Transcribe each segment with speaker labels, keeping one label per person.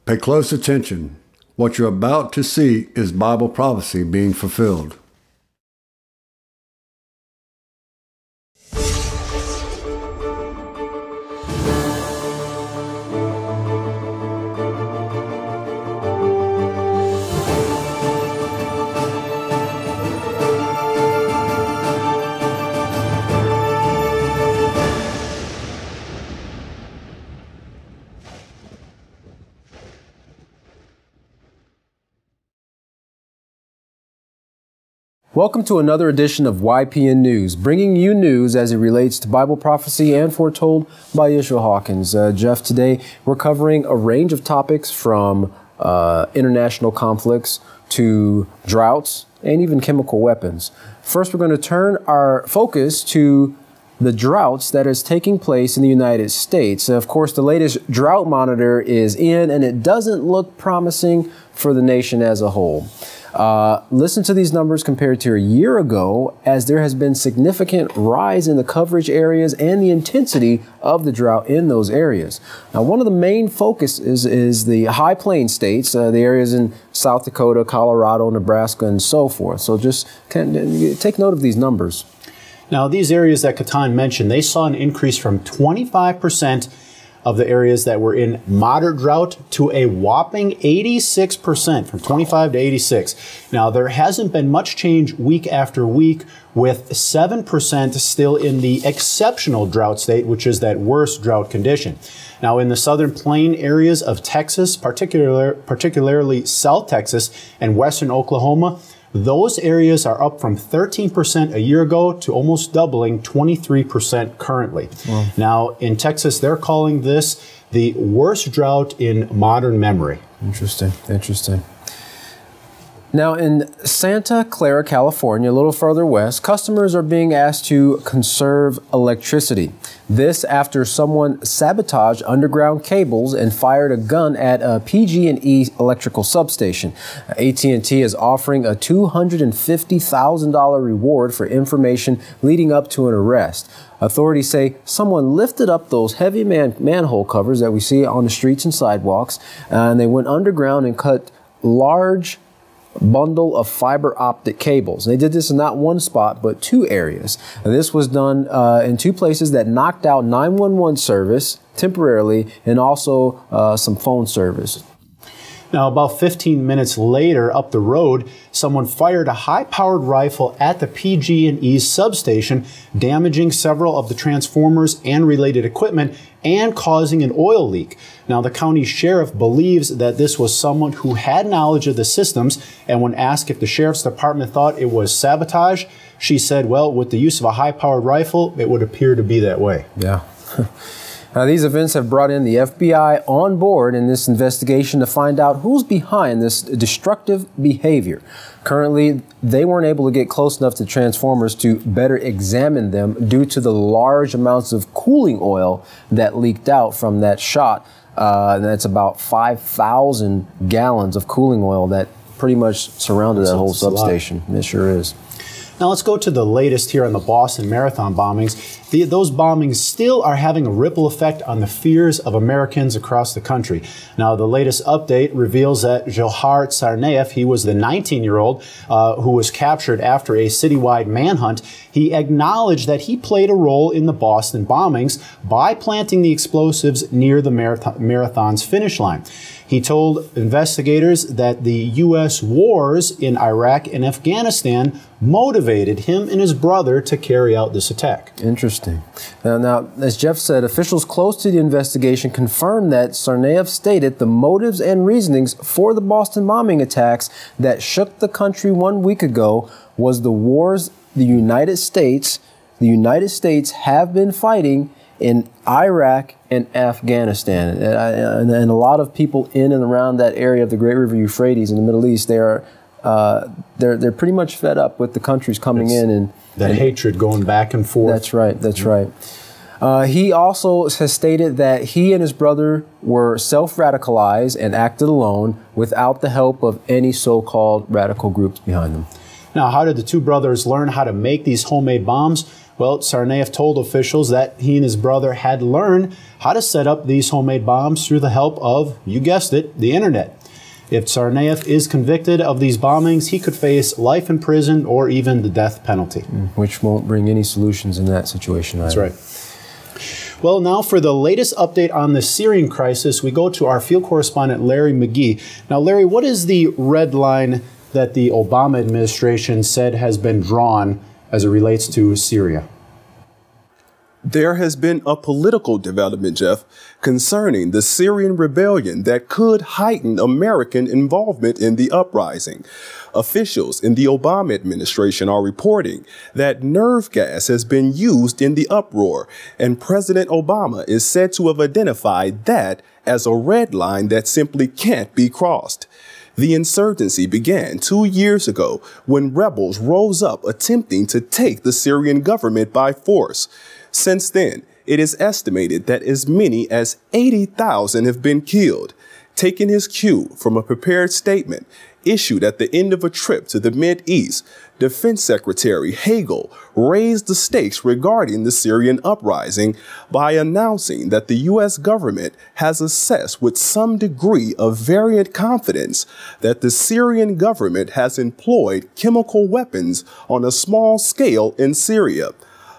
Speaker 1: Pay close attention. What you're about to see is Bible prophecy being fulfilled.
Speaker 2: Welcome to another edition of YPN News, bringing you news as it relates to Bible prophecy and foretold by Yeshua Hawkins. Jeff, today we're covering a range of topics from international conflicts to droughts and even chemical weapons. First, we're going to turn our focus to the droughts that is taking place in the United States. Of course, the latest Drought Monitor is in, and it doesn't look promising for the nation as a whole. Listen to these numbers compared to a year ago, as there has been significant rise in the coverage areas and the intensity of the drought in those areas. Now, one of the main focuses is the high plain states, the areas in South Dakota, Colorado, Nebraska, and so forth. So just take note of these numbers.
Speaker 3: Now, these areas that Katan mentioned, they saw an increase from 25% of the areas that were in moderate drought to a whopping 86%, from 25 to 86. Now, there hasn't been much change week after week, with 7% still in the exceptional drought state, which is that worst drought condition. Now, in the southern plain areas of Texas, particularly South Texas and western Oklahoma, those areas are up from 13% a year ago to almost doubling, 23% currently. Wow. Now, in Texas, they're calling this the worst drought in modern memory.
Speaker 2: Interesting, interesting. Now, in Santa Clara, California, a little further west, customers are being asked to conserve electricity. This after someone sabotaged underground cables and fired a gun at a PG&E electrical substation. AT&T is offering a $250,000 reward for information leading up to an arrest. Authorities say someone lifted up those heavy manhole covers that we see on the streets and sidewalks, and they went underground and cut large bundle of fiber optic cables. They did this in not one spot, but two areas. And this was done in two places that knocked out 911 service temporarily, and also some phone service.
Speaker 3: Now, about 15 minutes later, up the road, someone fired a high-powered rifle at the PG&E substation, damaging several of the transformers and related equipment and causing an oil leak. Now, the county sheriff believes that this was someone who had knowledge of the systems, and when asked if the sheriff's department thought it was sabotage, she said, well, with the use of a high-powered rifle, it would appear to be that way.
Speaker 2: Yeah. Now, these events have brought in the FBI on board in this investigation to find out who's behind this destructive behavior. Currently, they weren't able to get close enough to transformers to better examine them due to the large amounts of cooling oil that leaked out from that shot. And that's about 5,000 gallons of cooling oil that pretty much surrounded that whole substation. It sure is.
Speaker 3: Now let's go to the latest here on the Boston Marathon bombings. Those bombings still are having a ripple effect on the fears of Americans across the country. Now, the latest update reveals that Johar Tsarnaev, he was the 19-year-old who was captured after a citywide manhunt. He acknowledged that he played a role in the Boston bombings by planting the explosives near the marathon's finish line. He told investigators that the U.S. wars in Iraq and Afghanistan motivated him and his brother to carry out this attack.
Speaker 2: Interesting. Now, as Jeff said, officials close to the investigation confirmed that Tsarnaev stated the motives and reasonings for the Boston bombing attacks that shook the country 1 week ago was the wars the United States have been fighting in Iraq and Afghanistan. And a lot of people in and around that area of the Great River Euphrates in the Middle East, they're pretty much fed up with the countries coming in and
Speaker 3: that hatred going back and forth.
Speaker 2: That's right. That's right. He also has stated that he and his brother were self-radicalized and acted alone without the help of any so-called radical groups behind them.
Speaker 3: Now, how did the two brothers learn how to make these homemade bombs? Well, Tsarnaev told officials that he and his brother had learned how to set up these homemade bombs through the help of, you guessed it, the internet. If Tsarnaev is convicted of these bombings, he could face life in prison or even the death penalty.
Speaker 2: Which won't bring any solutions in that situation either.
Speaker 3: That's right. Well, now for the latest update on the Syrian crisis, we go to our field correspondent, Larry McGee. Now, Larry, what is the red line that the Obama administration said has been drawn as it relates to Syria?
Speaker 4: There has been a political development, Jeff, concerning the Syrian rebellion that could heighten American involvement in the uprising. Officials in the Obama administration are reporting that nerve gas has been used in the uproar, and President Obama is said to have identified that as a red line that simply can't be crossed. The insurgency began 2 years ago when rebels rose up attempting to take the Syrian government by force. Since then, it is estimated that as many as 80,000 have been killed. Taking his cue from a prepared statement issued at the end of a trip to the Mideast, Defense Secretary Hagel raised the stakes regarding the Syrian uprising by announcing that the U.S. government has assessed with some degree of variant confidence that the Syrian government has employed chemical weapons on a small scale in Syria.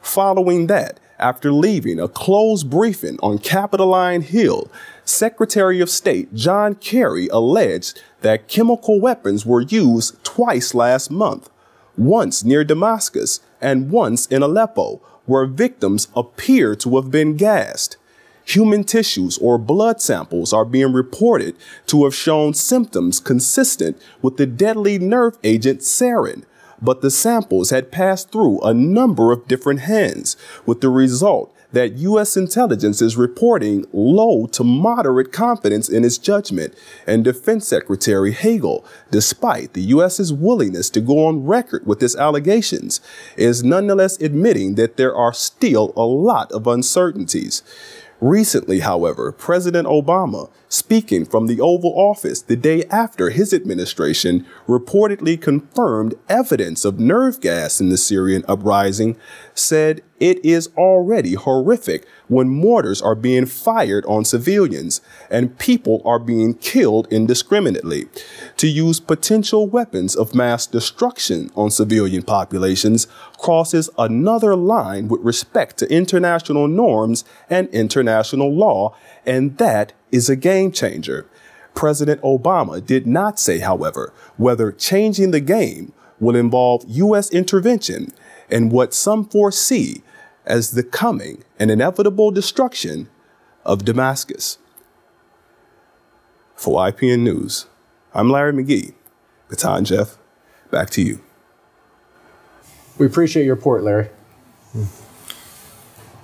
Speaker 4: Following that, after leaving a closed briefing on Capitoline Hill, Secretary of State John Kerry alleged that chemical weapons were used twice last month, once near Damascus and once in Aleppo, where victims appear to have been gassed. Human tissues or blood samples are being reported to have shown symptoms consistent with the deadly nerve agent sarin, but the samples had passed through a number of different hands, with the result that U.S. intelligence is reporting low to moderate confidence in its judgment, and Defense Secretary Hagel, despite the U.S.'s willingness to go on record with its allegations, is nonetheless admitting that there are still a lot of uncertainties. Recently, however, President Obama, speaking from the Oval Office the day after his administration, reportedly confirmed evidence of nerve gas in the Syrian uprising, said it is already horrific when mortars are being fired on civilians and people are being killed indiscriminately. To use potential weapons of mass destruction on civilian populations crosses another line with respect to international norms and international law, and that is a game changer. President Obama did not say, however, whether changing the game will involve U.S. intervention and what some foresee as the coming and inevitable destruction of Damascus. For YPN News, I'm Larry McGee. Baton Jeff, back to you.
Speaker 3: We appreciate your report, Larry.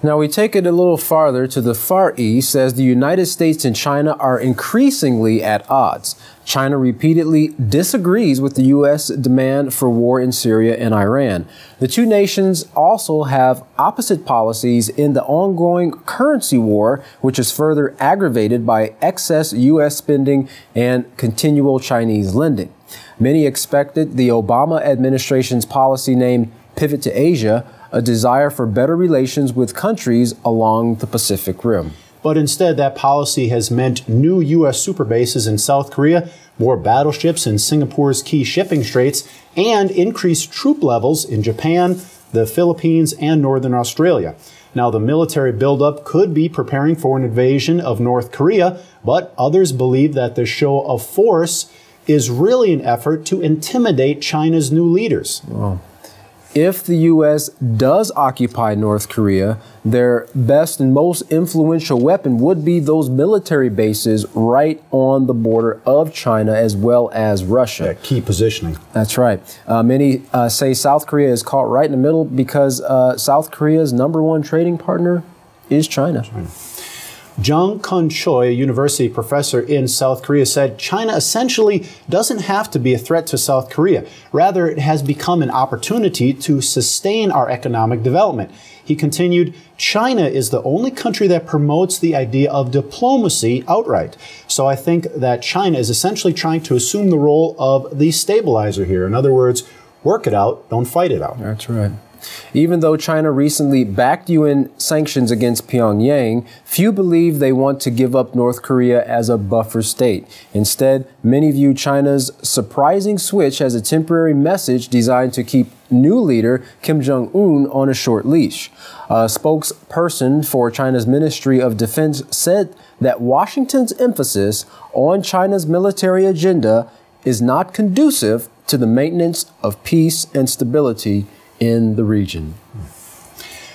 Speaker 2: Now we take it a little farther to the Far East as the United States and China are increasingly at odds. China repeatedly disagrees with the U.S. demand for war in Syria and Iran. The two nations also have opposite policies in the ongoing currency war, which is further aggravated by excess U.S. spending and continual Chinese lending. Many expected the Obama administration's policy named Pivot to Asia, a desire for better relations with countries along the Pacific Rim.
Speaker 3: But instead, that policy has meant new U.S. super bases in South Korea, more battleships in Singapore's key shipping straits, and increased troop levels in Japan, the Philippines, and Northern Australia. Now, the military buildup could be preparing for an invasion of North Korea, but others believe that the show of force is really an effort to intimidate China's new leaders.
Speaker 2: Oh. If the U.S. does occupy North Korea, their best and most influential weapon would be those military bases right on the border of China as well as Russia.
Speaker 3: That key positioning.
Speaker 2: That's right. Many say South Korea is caught right in the middle because South Korea's #1 trading partner is China.
Speaker 3: Jung Kun Choi, a university professor in South Korea, said China essentially doesn't have to be a threat to South Korea. Rather, it has become an opportunity to sustain our economic development. He continued, China is the only country that promotes the idea of diplomacy outright. So I think that China is essentially trying to assume the role of the stabilizer here. In other words, work it out, don't fight it out.
Speaker 2: That's right. Even though China recently backed UN sanctions against Pyongyang, few believe they want to give up North Korea as a buffer state. Instead, many view China's surprising switch as a temporary message designed to keep new leader Kim Jong-un on a short leash. A spokesperson for China's Ministry of Defense said that Washington's emphasis on China's military agenda is not conducive to the maintenance of peace and stability in the region.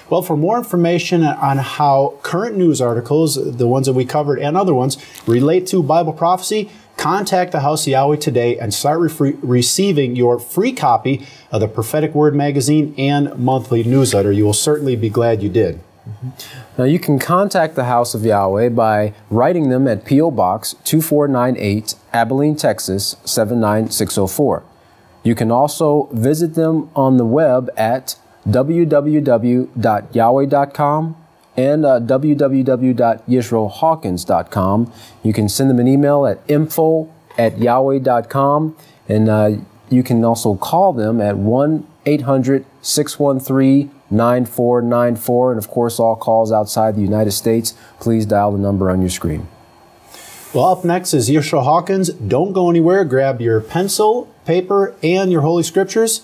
Speaker 3: Well, for more information on how current news articles, the ones that we covered and other ones, relate to Bible prophecy, contact the House of Yahweh today and start receiving your free copy of the Prophetic Word magazine and monthly newsletter. You will certainly be glad you did.
Speaker 2: Now, you can contact the House of Yahweh by writing them at P.O. Box 2498, Abilene, Texas 79604. You can also visit them on the web at www.yahweh.com and www.yisroelhawkins.com. You can send them an email at info@yahweh.com, and you can also call them at 1-800-613-9494. And of course, all calls outside the United States, please dial the number on your screen.
Speaker 3: Well, up next is Yisroel Hawkins. Don't go anywhere. Grab your pencil, paper, and your Holy Scriptures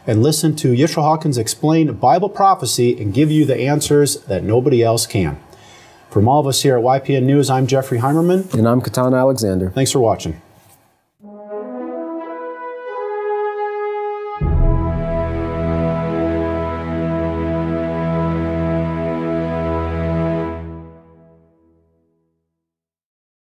Speaker 3: and listen to Yisroel Hawkins explain Bible prophecy and give you the answers that nobody else can. From all of us here at YPN News, I'm Jeffrey Heimerman.
Speaker 2: And I'm Katana Alexander.
Speaker 3: Thanks for watching.